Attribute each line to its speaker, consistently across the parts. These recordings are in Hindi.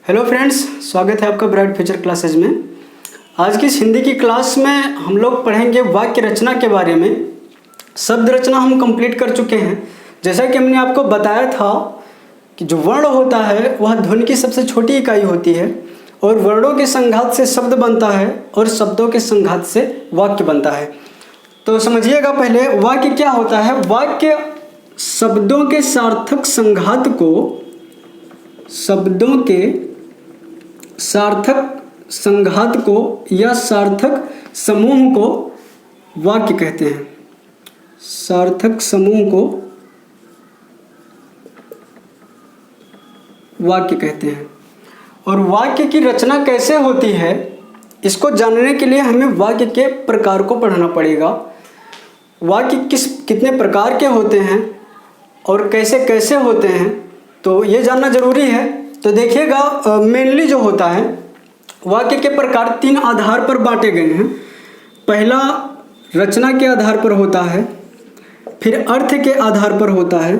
Speaker 1: हेलो फ्रेंड्स, स्वागत है आपका ब्राइट फ्यूचर क्लासेज में। आज की इस हिंदी की क्लास में हम लोग पढ़ेंगे वाक्य रचना के बारे में। शब्द रचना हम कंप्लीट कर चुके हैं। जैसा कि हमने आपको बताया था कि जो वर्ण होता है वह ध्वनि की सबसे छोटी इकाई होती है और वर्णों के संघात से शब्द बनता है और शब्दों के संघात से वाक्य बनता है। तो समझिएगा, पहले वाक्य क्या होता है। वाक्य शब्दों के सार्थक संघात को, शब्दों के सार्थक संघात को या सार्थक समूह को वाक्य कहते हैं। सार्थक समूह को वाक्य कहते हैं। और वाक्य की रचना कैसे होती है, इसको जानने के लिए हमें वाक्य के प्रकार को पढ़ना पड़ेगा। वाक्य कितने प्रकार के होते हैं और कैसे कैसे होते हैं, तो ये जानना जरूरी है। तो देखिएगा, मेनली जो होता है वाक्य के प्रकार 3 आधार पर बांटे गए हैं। पहला रचना के आधार पर होता है, फिर अर्थ के आधार पर होता है,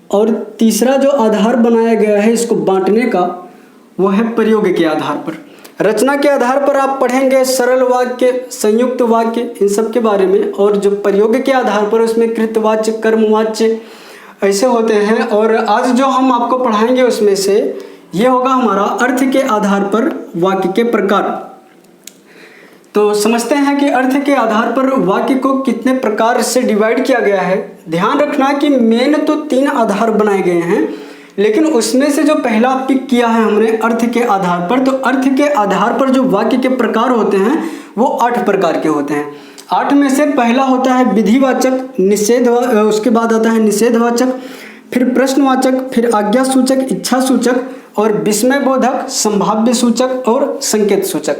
Speaker 1: और तीसरा जो आधार बनाया गया है इसको बांटने का, वह है प्रयोग के आधार पर। रचना के आधार पर आप पढ़ेंगे सरल वाक्य, संयुक्त वाक्य, इन सब के बारे में। और जो प्रयोग के आधार पर उसमें कृतवाच्य, कर्मवाच्य ऐसे होते हैं। और आज जो हम आपको पढ़ाएंगे उसमें से ये होगा हमारा अर्थ के आधार पर वाक्य के प्रकार। तो समझते हैं कि अर्थ के आधार पर वाक्य को कितने प्रकार से डिवाइड किया गया है। ध्यान रखना कि मेन तो 3 आधार बनाए गए हैं, लेकिन उसमें से जो पहला पिक किया है हमने अर्थ के आधार पर, तो अर्थ के आधार पर जो वाक्य के प्रकार होते हैं वो 8 प्रकार के होते हैं। 8 में से पहला होता है विधिवाचक, उसके बाद आता है निषेधवाचक, फिर प्रश्नवाचक, फिर आज्ञासूचक, इच्छासूचक और विस्मयबोधक, संभाव्य सूचक और संकेत सूचक।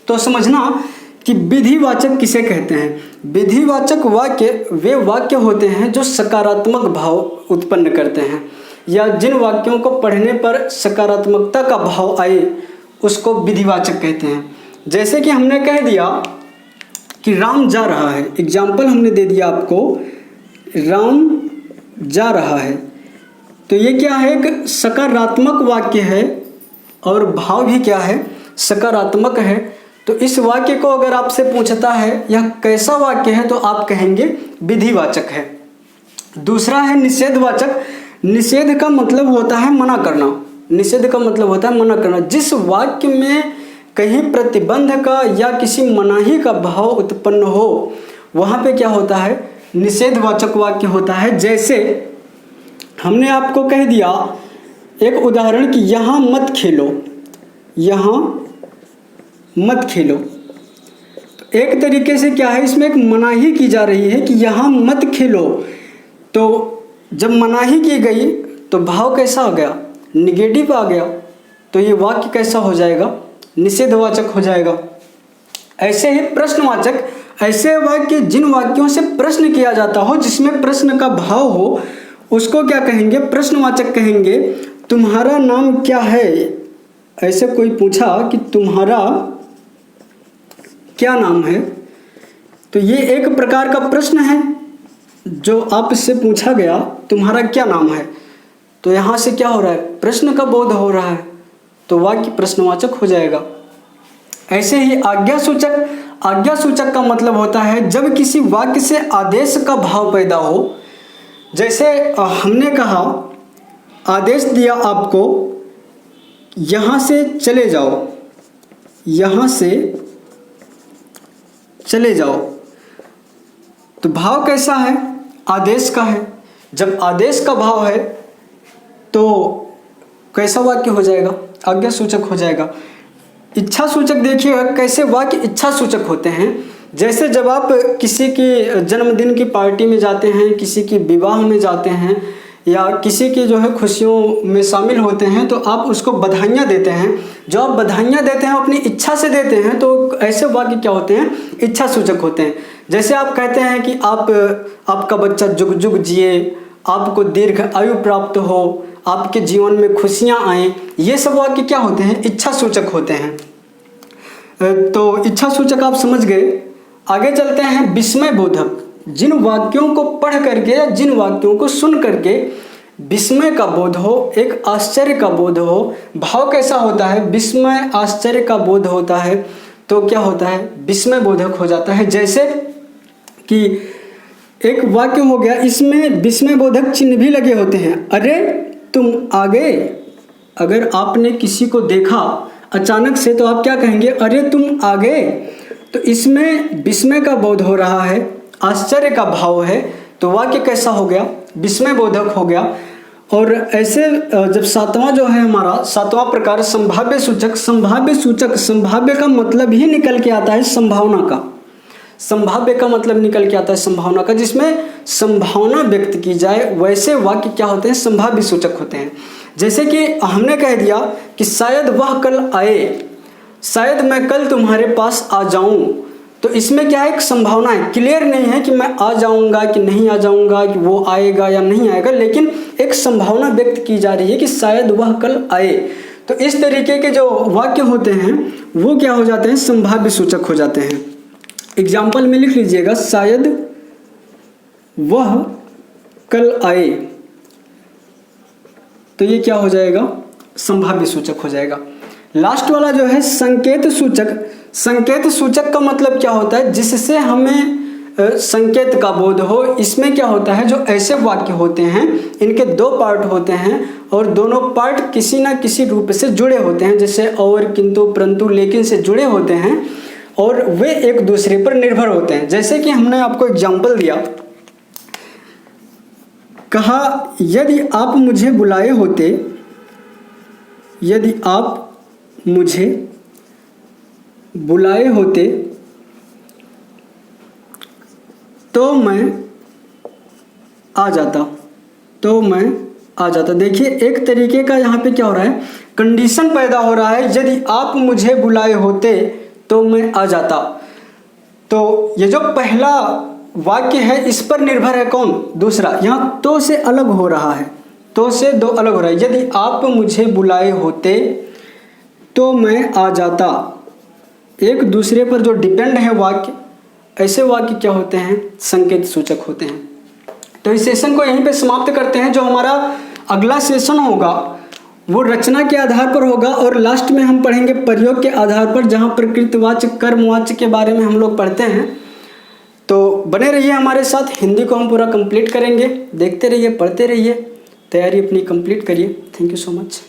Speaker 1: तो समझना कि विधिवाचक किसे कहते हैं। विधिवाचक वाक्य वे वाक्य होते हैं जो सकारात्मक भाव उत्पन्न करते हैं, या जिन वाक्यों को पढ़ने पर सकारात्मकता का भाव आए उसको विधिवाचक कहते हैं। जैसे कि हमने कह दिया कि राम जा रहा है, एग्जाम्पल हमने दे दिया आपको, राम जा रहा है, तो ये क्या है, एक सकारात्मक वाक्य है और भाव भी क्या है, सकारात्मक है। तो इस वाक्य को अगर आपसे पूछता है यह कैसा वाक्य है, तो आप कहेंगे विधिवाचक है। दूसरा है निषेधवाचक। निषेध का मतलब होता है मना करना। निषेध का मतलब होता है मना करना। जिस वाक्य में कहीं प्रतिबंध का या किसी मनाही का भाव उत्पन्न हो, वहाँ पे क्या होता है, निषेधवाचक वाक्य होता है। जैसे हमने आपको कह दिया एक उदाहरण कि यहाँ मत खेलो, यहाँ मत खेलो, तो एक तरीके से क्या है, इसमें एक मनाही की जा रही है कि यहाँ मत खेलो। तो जब मनाही की गई तो भाव कैसा हो गया, निगेटिव आ गया, तो ये वाक्य कैसा हो जाएगा, निषेधवाचक हो जाएगा। ऐसे ही प्रश्नवाचक, ऐसे वाक्य जिन वाक्यों से प्रश्न किया जाता हो, जिसमें प्रश्न का भाव हो, उसको क्या कहेंगे, प्रश्नवाचक कहेंगे। तुम्हारा नाम क्या है, ऐसे कोई पूछा कि तुम्हारा क्या नाम है, तो ये एक प्रकार का प्रश्न है जो आपसे पूछा गया, तुम्हारा क्या नाम है। तो यहाँ से क्या हो रहा है, प्रश्न का बोध हो रहा है, तो वाक्य प्रश्नवाचक हो जाएगा। ऐसे ही आज्ञासूचक। आज्ञासूचक का मतलब होता है जब किसी वाक्य से आदेश का भाव पैदा हो। जैसे हमने कहा, आदेश दिया आपको, यहाँ से चले जाओ, यहाँ से चले जाओ, तो भाव कैसा है, आदेश का है। जब आदेश का भाव है तो कैसा वाक्य हो जाएगा, आज्ञा सूचक हो जाएगा। इच्छा सूचक देखिएगा कैसे वाक्य इच्छा सूचक होते हैं। जैसे जब आप किसी की जन्मदिन की पार्टी में जाते हैं, किसी की विवाह में जाते हैं, या किसी की जो है खुशियों में शामिल होते हैं, तो आप उसको बधाइयाँ देते हैं। जो आप बधाइयाँ देते हैं अपनी इच्छा से देते हैं, तो ऐसे वाक्य क्या होते हैं, इच्छा सूचक होते हैं। जैसे आप कहते हैं कि आपका बच्चा जुग जुग जिए, आपको दीर्घ आयु प्राप्त हो, आपके जीवन में खुशियाँ आएँ, ये सब वाक्य क्या होते हैं, इच्छा सूचक होते हैं। तो इच्छा सूचक आप समझ गए। आगे चलते हैं विस्मय बोधक। जिन वाक्यों को पढ़ करके, जिन वाक्यों को सुन करके विस्मय का बोध हो, एक आश्चर्य का बोध हो। भाव कैसा होता है? विस्मय आश्चर्य का बोध होता है तो क्या होता है? विस्मय बोधक हो जाता है। जैसे कि एक वाक्य हो गया, इसमें विस्मय बोधक चिन्ह भी लगे होते हैं। अरे तुम आ गए। अगर आपने किसी को देखा अचानक से तो आप क्या कहेंगे? अरे तुम आ गए। तो इसमें विस्मय का बोध हो रहा है, आश्चर्य का भाव है, तो वाक्य कैसा हो गया? विस्मय बोधक हो गया। और ऐसे जब सातवां जो है हमारा सातवां प्रकार संभाव्य सूचक। संभाव्य सूचक, संभाव्य का मतलब ही निकल के आता है संभावना का। संभाव्य का मतलब निकल के आता है संभावना का, जिसमें संभावना व्यक्त की जाए, वैसे वाक्य क्या होते हैं? संभाव्य सूचक होते हैं। जैसे कि हमने कह दिया कि शायद वह कल आए, शायद मैं कल तुम्हारे पास आ जाऊं, तो इसमें क्या है? एक संभावना है। क्लियर नहीं है कि मैं आ जाऊंगा कि नहीं आ जाऊंगा, कि वो आएगा या नहीं आएगा, लेकिन एक संभावना व्यक्त की जा रही है कि शायद वह कल आए। तो इस तरीके के जो वाक्य होते हैं वो क्या हो जाते हैं? संभाव्य सूचक हो जाते हैं। एग्जाम्पल में लिख लीजिएगा, शायद वह कल आए, तो ये क्या हो जाएगा? संभाव्य सूचक हो जाएगा। लास्ट वाला जो है संकेत सूचक। संकेत सूचक का मतलब क्या होता है? जिससे हमें संकेत का बोध हो। इसमें क्या होता है? जो ऐसे वाक्य होते हैं, इनके दो पार्ट होते हैं और दोनों पार्ट किसी ना किसी रूप से जुड़े होते हैं, जैसे और, किंतु, परंतु, लेकिन से जुड़े होते हैं और वे एक दूसरे पर निर्भर होते हैं। जैसे कि हमने आपको एग्जाम्पल दिया, कहा यदि आप मुझे बुलाए होते, यदि आप मुझे बुलाए होते तो मैं आ जाता, तो मैं आ जाता। देखिए एक तरीके का यहाँ पे क्या हो रहा है? कंडीशन पैदा हो रहा है। यदि आप मुझे बुलाए होते तो मैं आ जाता। तो ये जो पहला वाक्य है इस पर निर्भर है कौन? दूसरा। यहाँ तो से अलग हो रहा है, तो से दो अलग हो रहा है। यदि आप मुझे बुलाए होते तो मैं आ जाता। एक दूसरे पर जो डिपेंड है वाक्य, ऐसे वाक्य क्या होते हैं? संकेत सूचक होते हैं। तो इस सेशन को यहीं पे समाप्त करते हैं। जो हमारा अगला सेशन होगा वो रचना के आधार पर होगा और लास्ट में हम पढ़ेंगे प्रयोग के आधार पर, जहाँ प्रकृतवाच्य कर्मवाच्य के बारे में हम लोग पढ़ते हैं। तो बने रहिए हमारे साथ, हिंदी को हम पूरा कंप्लीट करेंगे। देखते रहिए, पढ़ते रहिए, तैयारी अपनी कंप्लीट करिए। Thank you so much.